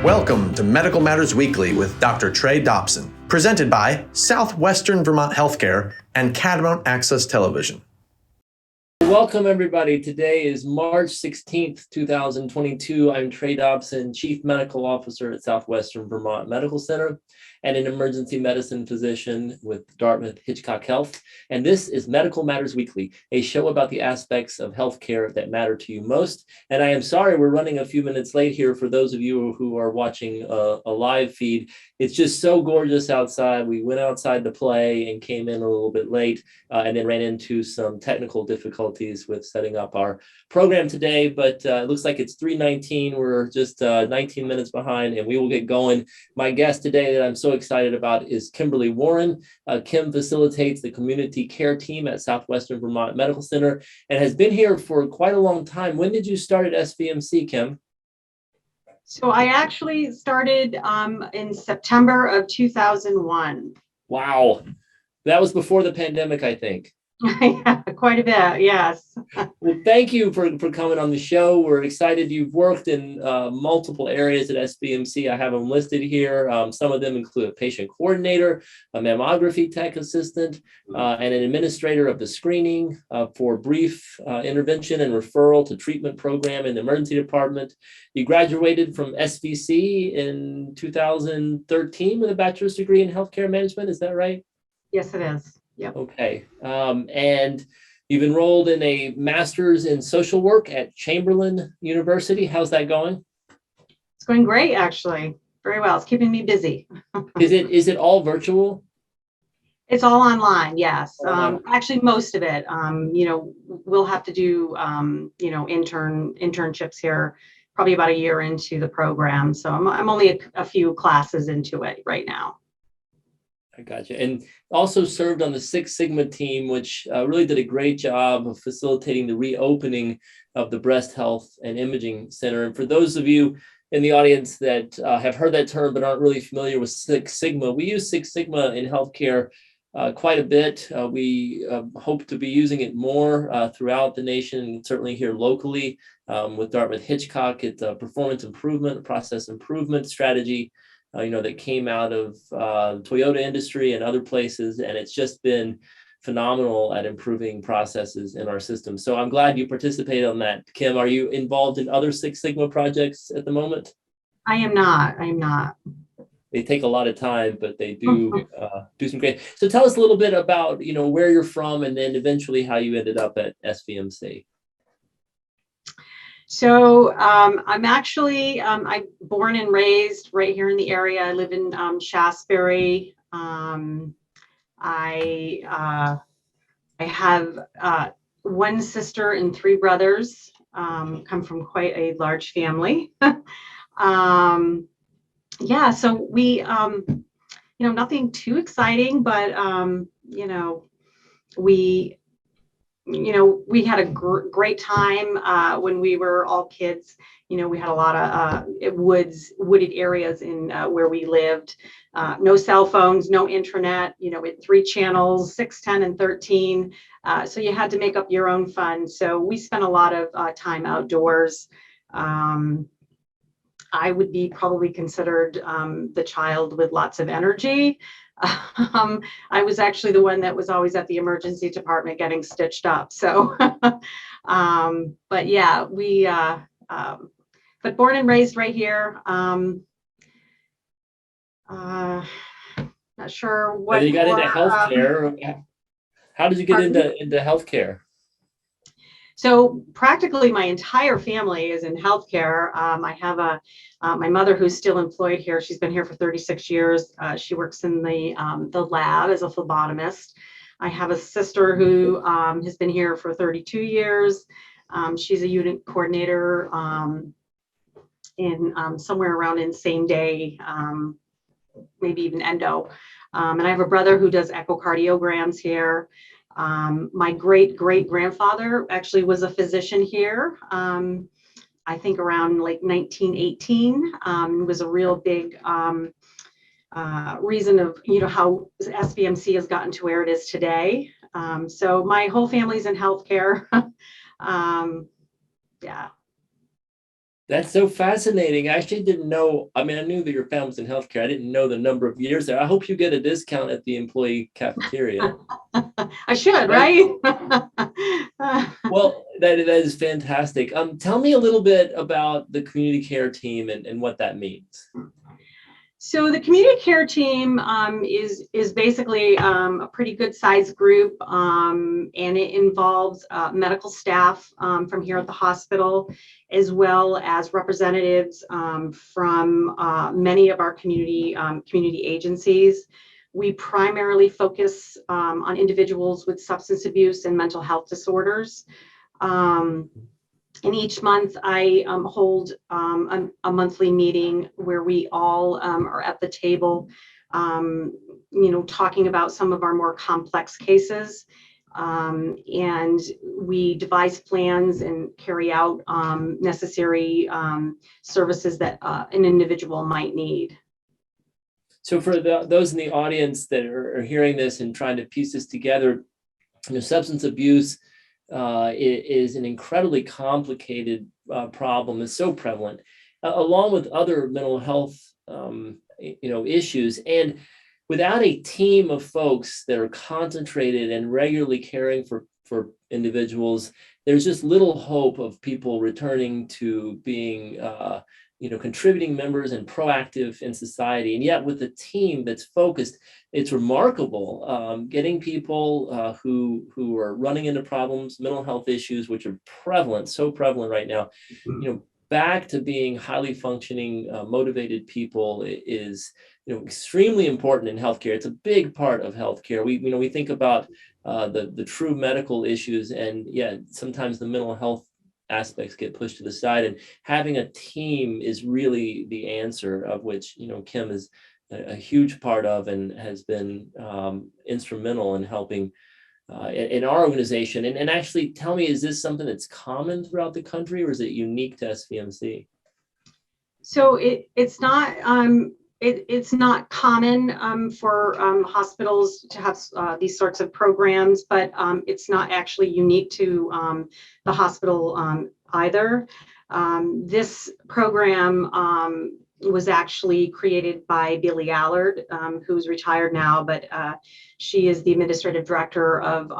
Welcome to Medical Matters Weekly with Dr. Trey Dobson, presented by Southwestern Vermont Health Care and Catamount Access Television. Welcome, everybody. Today is March 16th, 2022. I'm Trey Dobson, Chief Medical Officer at Southwestern Vermont Medical Center and an emergency medicine physician with Dartmouth-Hitchcock Health. And this is Medical Matters Weekly, a show about the aspects of healthcare that matter to you most. And I am sorry we're running a few minutes late here for those of you who are watching a live feed. It's just so gorgeous outside. We went outside to play and came in a little bit late and then ran into some technical difficulties with setting up our program today. But it looks like it's 3:19. We're just 19 minutes behind and we will get going. My guest today that I'm so excited about is Kimberly Warren. Kim facilitates the community care team at Southwestern Vermont Medical Center and has been here for quite a long time. When did you start at SVMC, Kim? So I actually started in September of 2001. Wow. That was before the pandemic, I think. Yeah, quite a bit, yes. Well, thank you for coming on the show. We're excited. You've worked in multiple areas at SVMC. I have them listed here. Some of them include a patient coordinator, a mammography tech assistant, and an administrator of the screening for brief intervention and referral to treatment program in the emergency department. You graduated from SVC in 2013 with a bachelor's degree in healthcare management. Is that right? Yes, it is. Yep. Okay. And you've enrolled in a master's in social work at Chamberlain University. How's that going? It's going great, actually. Very well. It's keeping me busy. Is it all virtual? It's all online, yes. Oh. Actually, most of it. We'll have to do, internships here probably about a year into the program. So I'm only a few classes into it right now. I gotcha. And also served on the Six Sigma team, which really did a great job of facilitating the reopening of the Breast Health and Imaging Center. And for those of you in the audience that have heard that term but aren't really familiar with Six Sigma, we use Six Sigma in healthcare quite a bit. We hope to be using it more throughout the nation, certainly here locally with Dartmouth-Hitchcock. It's a performance improvement, process improvement strategy that came out of the Toyota industry and other places, and it's just been phenomenal at improving processes in our system. So I'm glad you participated on that. Kim, are you involved in other Six Sigma projects at the moment? I am not. They take a lot of time, but they do do some great. So tell us a little bit about where you're from, and then eventually how you ended up at SVMC. So I'm actually, I'm born and raised right here in the area. I live in Shasberry. I have one sister and three brothers, come from quite a large family. Yeah, so we, nothing too exciting, but, we had a great time when we were all kids. We had a lot of wooded areas in where we lived. No cell phones, no internet. With 3 channels, 6, 10, and 13. So you had to make up your own fun. So we spent a lot of time outdoors. I would be probably considered the child with lots of energy. I was actually the one that was always at the emergency department getting stitched up. So, but yeah, but born and raised right here. Not sure what. But you got into healthcare. How did you get into healthcare? So practically my entire family is in healthcare. I have my mother who's still employed here. She's been here for 36 years. She works in the lab as a phlebotomist. I have a sister who has been here for 32 years. She's a unit coordinator in somewhere around in same day, maybe even endo. And I have a brother who does echocardiograms here. My great-great-grandfather actually was a physician here, I think around like 1918. Was a real big reason of, how SVMC has gotten to where it is today. So my whole family's in healthcare. Yeah. That's so fascinating. I actually didn't know. I mean, I knew that your family's in healthcare. I didn't know the number of years there. I hope you get a discount at the employee cafeteria. I should, That, right? well, that is fantastic. Tell me a little bit about the community care team and what that means. So the community care team is basically a pretty good sized group, and it involves medical staff from here at the hospital, as well as representatives from many of our community agencies. We primarily focus on individuals with substance abuse and mental health disorders. And each month I hold a monthly meeting where we all are at the table, talking about some of our more complex cases. And we devise plans and carry out necessary services that an individual might need. So for those in the audience that are hearing this and trying to piece this together, substance abuse is an incredibly complicated problem. It's so prevalent, along with other mental health, issues. And without a team of folks that are concentrated and regularly caring for individuals, there's just little hope of people returning to being contributing members and proactive in society. And yet with a team that's focused, it's remarkable getting people who are running into problems, mental health issues, which are prevalent, so prevalent right now, back to being highly functioning, motivated people is extremely important in healthcare. It's a big part of healthcare. We think about the true medical issues, and sometimes the mental health aspects get pushed to the side, and having a team is really the answer, of which Kim is a huge part of and has been instrumental in helping in our organization. And actually, tell me, is this something that's common throughout the country, or is it unique to SVMC? So it's not it's not common for hospitals to have these sorts of programs, but it's not actually unique to the hospital either. This program was actually created by Billie Allard, who's retired now, but she is the administrative director of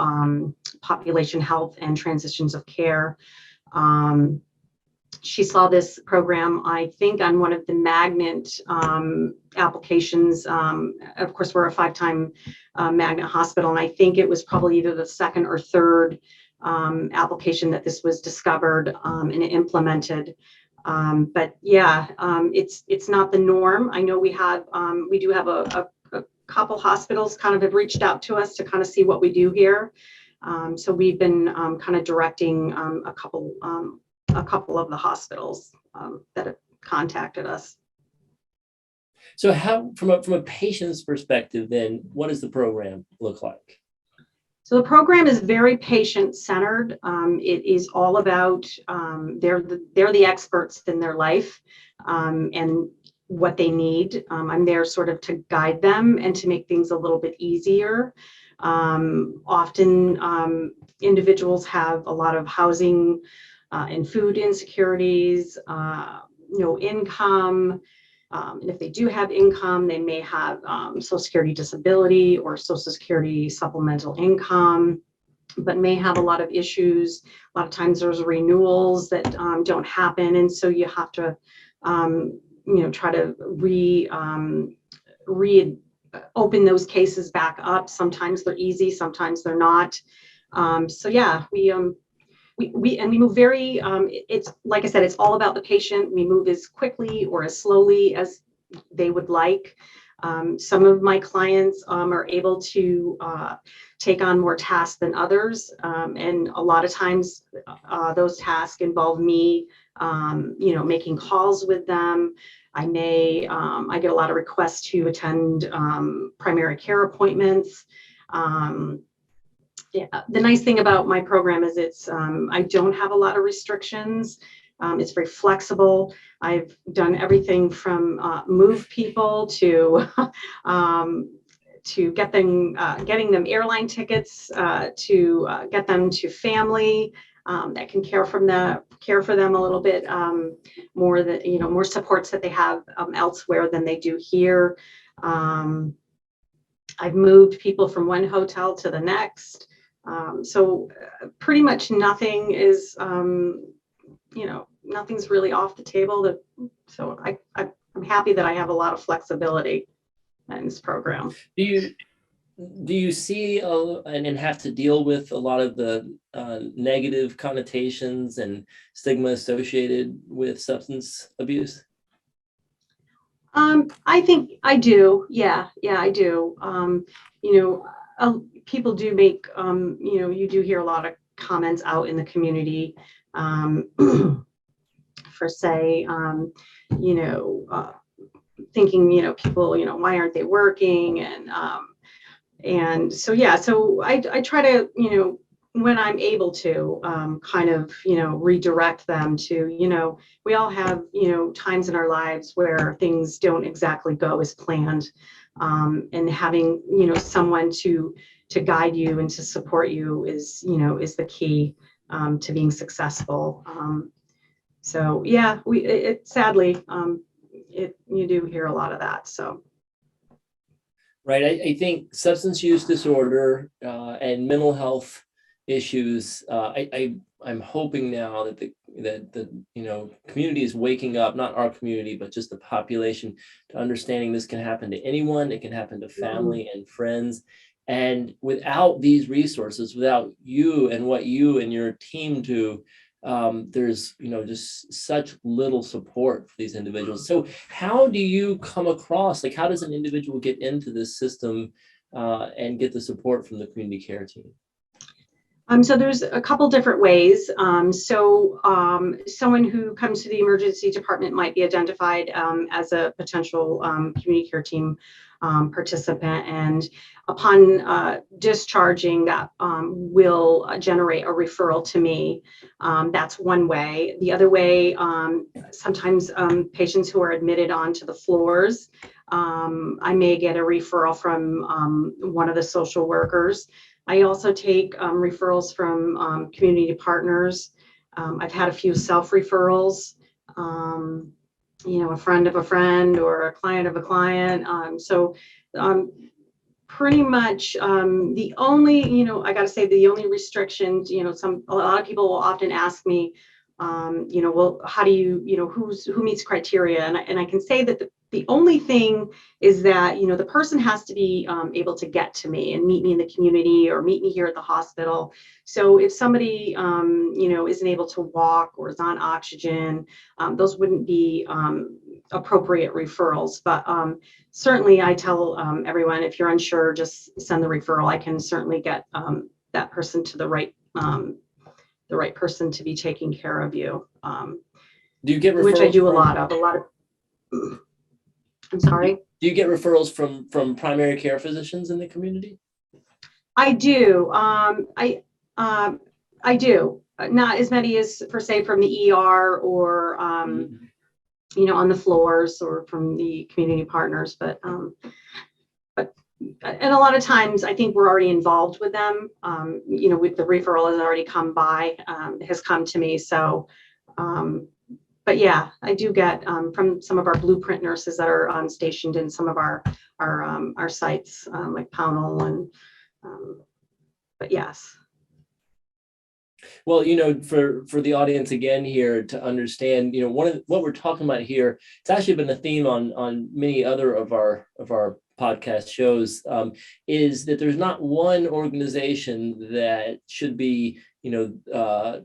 population health and transitions of care. She saw this program, I think, on one of the magnet applications. Of course, we're a 5-time magnet hospital, and I think it was probably either the second or third application that this was discovered and implemented. But it's not the norm. I know we do have a couple hospitals kind of have reached out to us to kind of see what we do here. So we've been kind of directing a couple of the hospitals that have contacted us. So how, from a patient's perspective, then, what does the program look like? So the program is very patient-centered. It is all about they're the experts in their life and what they need. I'm there sort of to guide them and to make things a little bit easier. Often individuals have a lot of housing and food insecurities, no income. And if they do have income, they may have Social Security disability or Social Security supplemental income, but may have a lot of issues. A lot of times there's renewals that don't happen. And so you have to, try to reopen those cases back up. Sometimes they're easy, sometimes they're not. We move very, it's like I said, it's all about the patient. We move as quickly or as slowly as they would like. Some of my clients are able to take on more tasks than others. And a lot of times those tasks involve me, making calls with them. I get a lot of requests to attend primary care appointments. The nice thing about my program is I don't have a lot of restrictions. It's very flexible. I've done everything from move people to getting them airline tickets, to get them to family. that can care for them a little bit more, that more supports that they have elsewhere than they do here. I've moved people from one hotel to the next, so pretty much nothing is nothing's really off the table. So I'm happy that I have a lot of flexibility in this program. Do you see and have to deal with a lot of the negative connotations and stigma associated with substance abuse? I think I do. Yeah, I do. People do make, you do hear a lot of comments out in the community, for say, thinking, people, why aren't they working? And so, yeah, so I try to, when I'm able to, kind of, redirect them to, we all have, times in our lives where things don't exactly go as planned. And having, someone to guide you and to support you is the key to being successful. So yeah, sadly, you do hear a lot of that. So. Right. I think substance use disorder and mental health issues. I'm hoping now that the community is waking up, not our community, but just the population, to understanding this can happen to anyone. It can happen to family and friends. And without these resources, without you and what you and your team do, there's just such little support for these individuals. So how do you come across, how does an individual get into this system and get the support from the community care team? So there's a couple different ways. Someone who comes to the emergency department might be identified as a potential community care team participant, and upon discharging, that will generate a referral to me. That's one way. The other way, sometimes patients who are admitted onto the floors, I may get a referral from one of the social workers. I also take referrals from community partners. I've had a few self-referrals, a friend of a friend or a client of a client. Pretty much the only, I got to say, the only restrictions, a lot of people will often ask me, well, how do you, who meets criteria? And I can say that the only thing is that, the person has to be able to get to me and meet me in the community or meet me here at the hospital. So if somebody, isn't able to walk or is on oxygen, those wouldn't be appropriate referrals. But certainly I tell everyone, if you're unsure, just send the referral. I can certainly get that person to the right person to be taking care of you. Do you get referrals? Which I do a lot of. I'm sorry? Do you get referrals from primary care physicians in the community? I do. I do. Not as many as, per se, from the ER or, on the floors or from the community partners. But and a lot of times I think we're already involved with them. With the referral has already come to me. So, but yeah, I do get from some of our blueprint nurses that are stationed in some of our sites, like Pownell, and but yes. Well, for the audience again here to understand, what we're talking about here, it's actually been a theme on many other of our podcast shows, is that there's not one organization that should be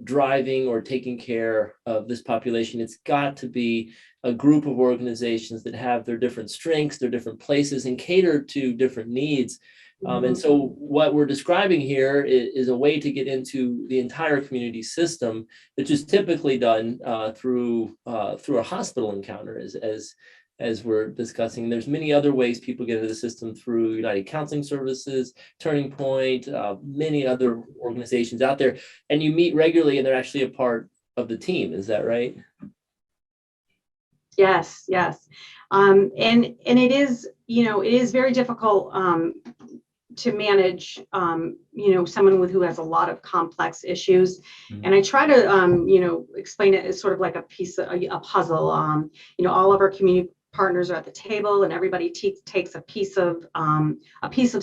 driving or taking care of this population. It's got to be a group of organizations that have their different strengths, their different places, and cater to different needs. And so what we're describing here is a way to get into the entire community system, which is typically done through a hospital encounter, as we're discussing. There's many other ways people get into the system through United Counseling Services, Turning Point, many other organizations out there. And you meet regularly, and they're actually a part of the team. Is that right? Yes. And it is, it is very difficult to manage, someone who has a lot of complex issues. Mhm. And I try to, explain it as sort of like a puzzle. All of our community partners are at the table, and everybody takes a piece of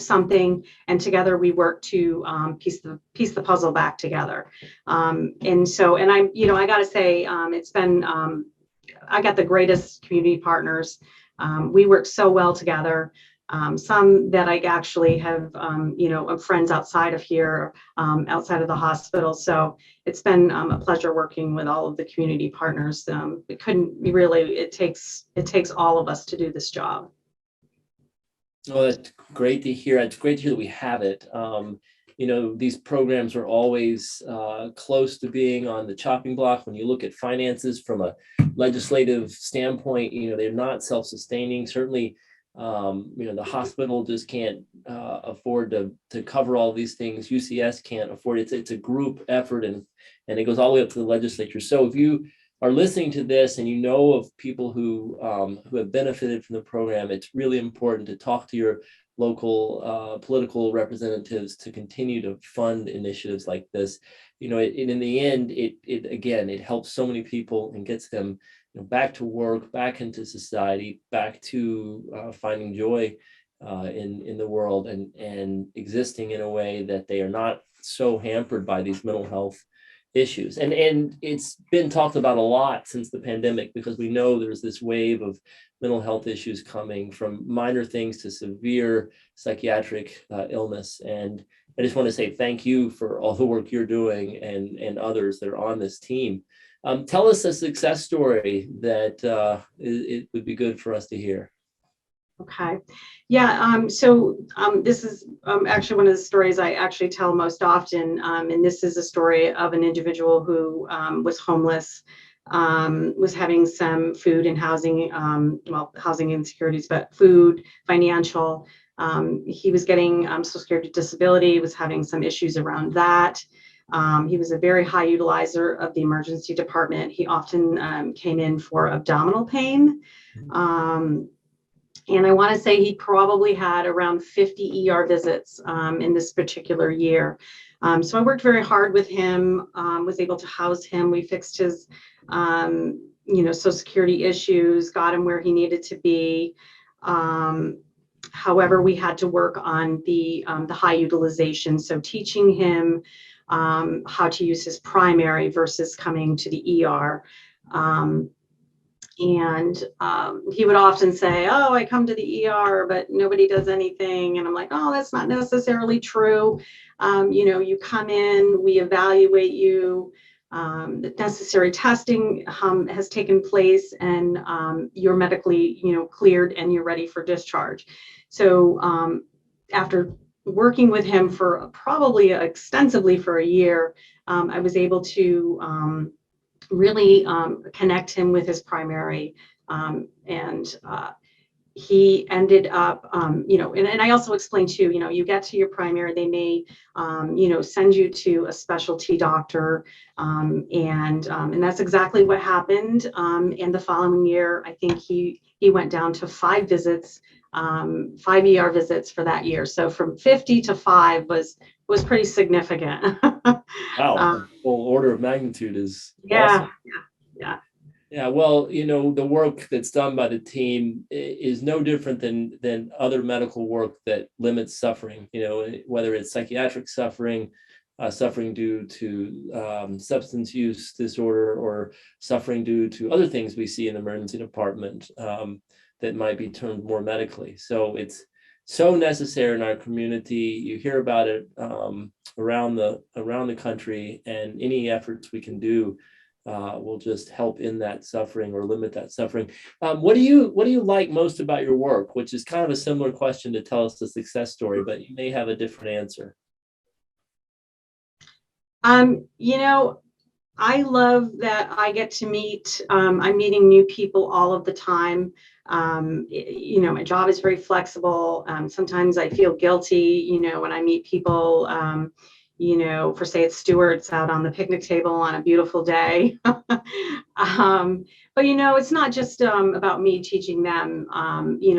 something, and together we work to piece the puzzle back together. And I got to say, it's been I got the greatest community partners. We work so well together. Some that I actually have, friends outside of here, outside of the hospital. So it's been a pleasure working with all of the community partners. It takes all of us to do this job. Oh, that's great to hear. It's great to hear that we have it. These programs are always close to being on the chopping block. When you look at finances from a legislative standpoint, they're not self-sustaining. Certainly, the hospital just can't afford to cover all these things. UCS can't afford it. It's a group effort, and it goes all the way up to the legislature. So if you are listening to this and you know of people who have benefited from the program, it's really important to talk to your local political representatives to continue to fund initiatives like this. In the end, it helps so many people and gets them back to work, back into society, back to finding joy in the world and existing in a way that they are not so hampered by these mental health issues. And it's been talked about a lot since the pandemic, because we know there's this wave of mental health issues coming, from minor things to severe psychiatric illness. And I just want to say thank you for all the work you're doing and others that are on this team. Tell us a success story that it would be good for us to hear. Okay. Yeah. So this is actually one of the stories I actually tell most often. And this is a story of an individual who was homeless, was having some food and housing, housing insecurities, but food, financial. He was getting Social Security disability, was having some issues around that. He was a very high utilizer of the emergency department. He often came in for abdominal pain. And I want to say he probably had around 50 ER visits in this particular year. So I worked very hard with him, was able to house him. We fixed his, Social Security issues, got him where he needed to be. However, we had to work on the high utilization. So teaching him how to use his primary versus coming to the ER. And he would often say, "Oh, I come to the ER, but nobody does anything." And I'm like, "Oh, that's not necessarily true. You come in, we evaluate you, the necessary testing has taken place, and you're medically, cleared, and you're ready for discharge." So after working with him for probably extensively for a year, I was able to really connect him with his primary, and he ended up, and I also explained too, you get to your primary, they may, send you to a specialty doctor, and that's exactly what happened. And the following year, I think he went down to 5 visits, 5 ER visits for that year. So from 50 to 5 was pretty significant. Wow, full order of magnitude is yeah, awesome. yeah. Yeah, well, the work that's done by the team is no different than other medical work that limits suffering, whether it's psychiatric suffering, suffering due to substance use disorder, or suffering due to other things we see in the emergency department that might be termed more medically. So it's so necessary in our community. You hear about it around the country, and any efforts we can do will just help in that suffering or limit that suffering. What do you like most about your work? Which is kind of a similar question to tell us the success story, but you may have a different answer. I love that I get to meet, I'm meeting new people all of the time. My job is very flexible. Sometimes I feel guilty, when I meet people, for say it's Stewart's out on the picnic table on a beautiful day. But it's not just about me teaching them.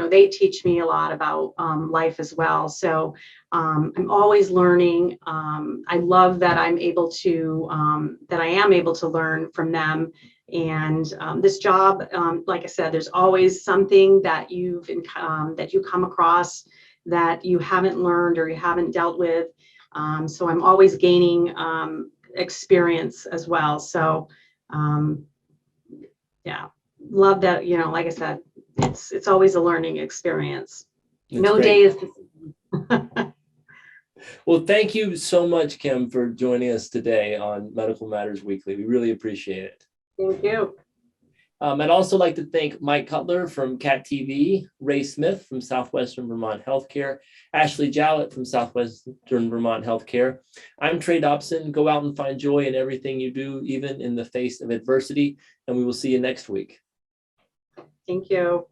They teach me a lot about life as well. So I'm always learning. I love that I am able to learn from them. And this job, like I said, there's always something that you come across that you haven't learned or you haven't dealt with. So I'm always gaining experience as well. So yeah, love that. Like I said, it's always a learning experience. That's No great. day is the same. Well, thank you so much, Kim, for joining us today on Medical Matters Weekly. We really appreciate it. Thank you. I'd also like to thank Mike Cutler from CAT TV, Ray Smith from Southwestern Vermont Health Care, Ashley Jowett from Southwestern Vermont Health Care. I'm Trey Dobson. Go out and find joy in everything you do, even in the face of adversity, and we will see you next week. Thank you.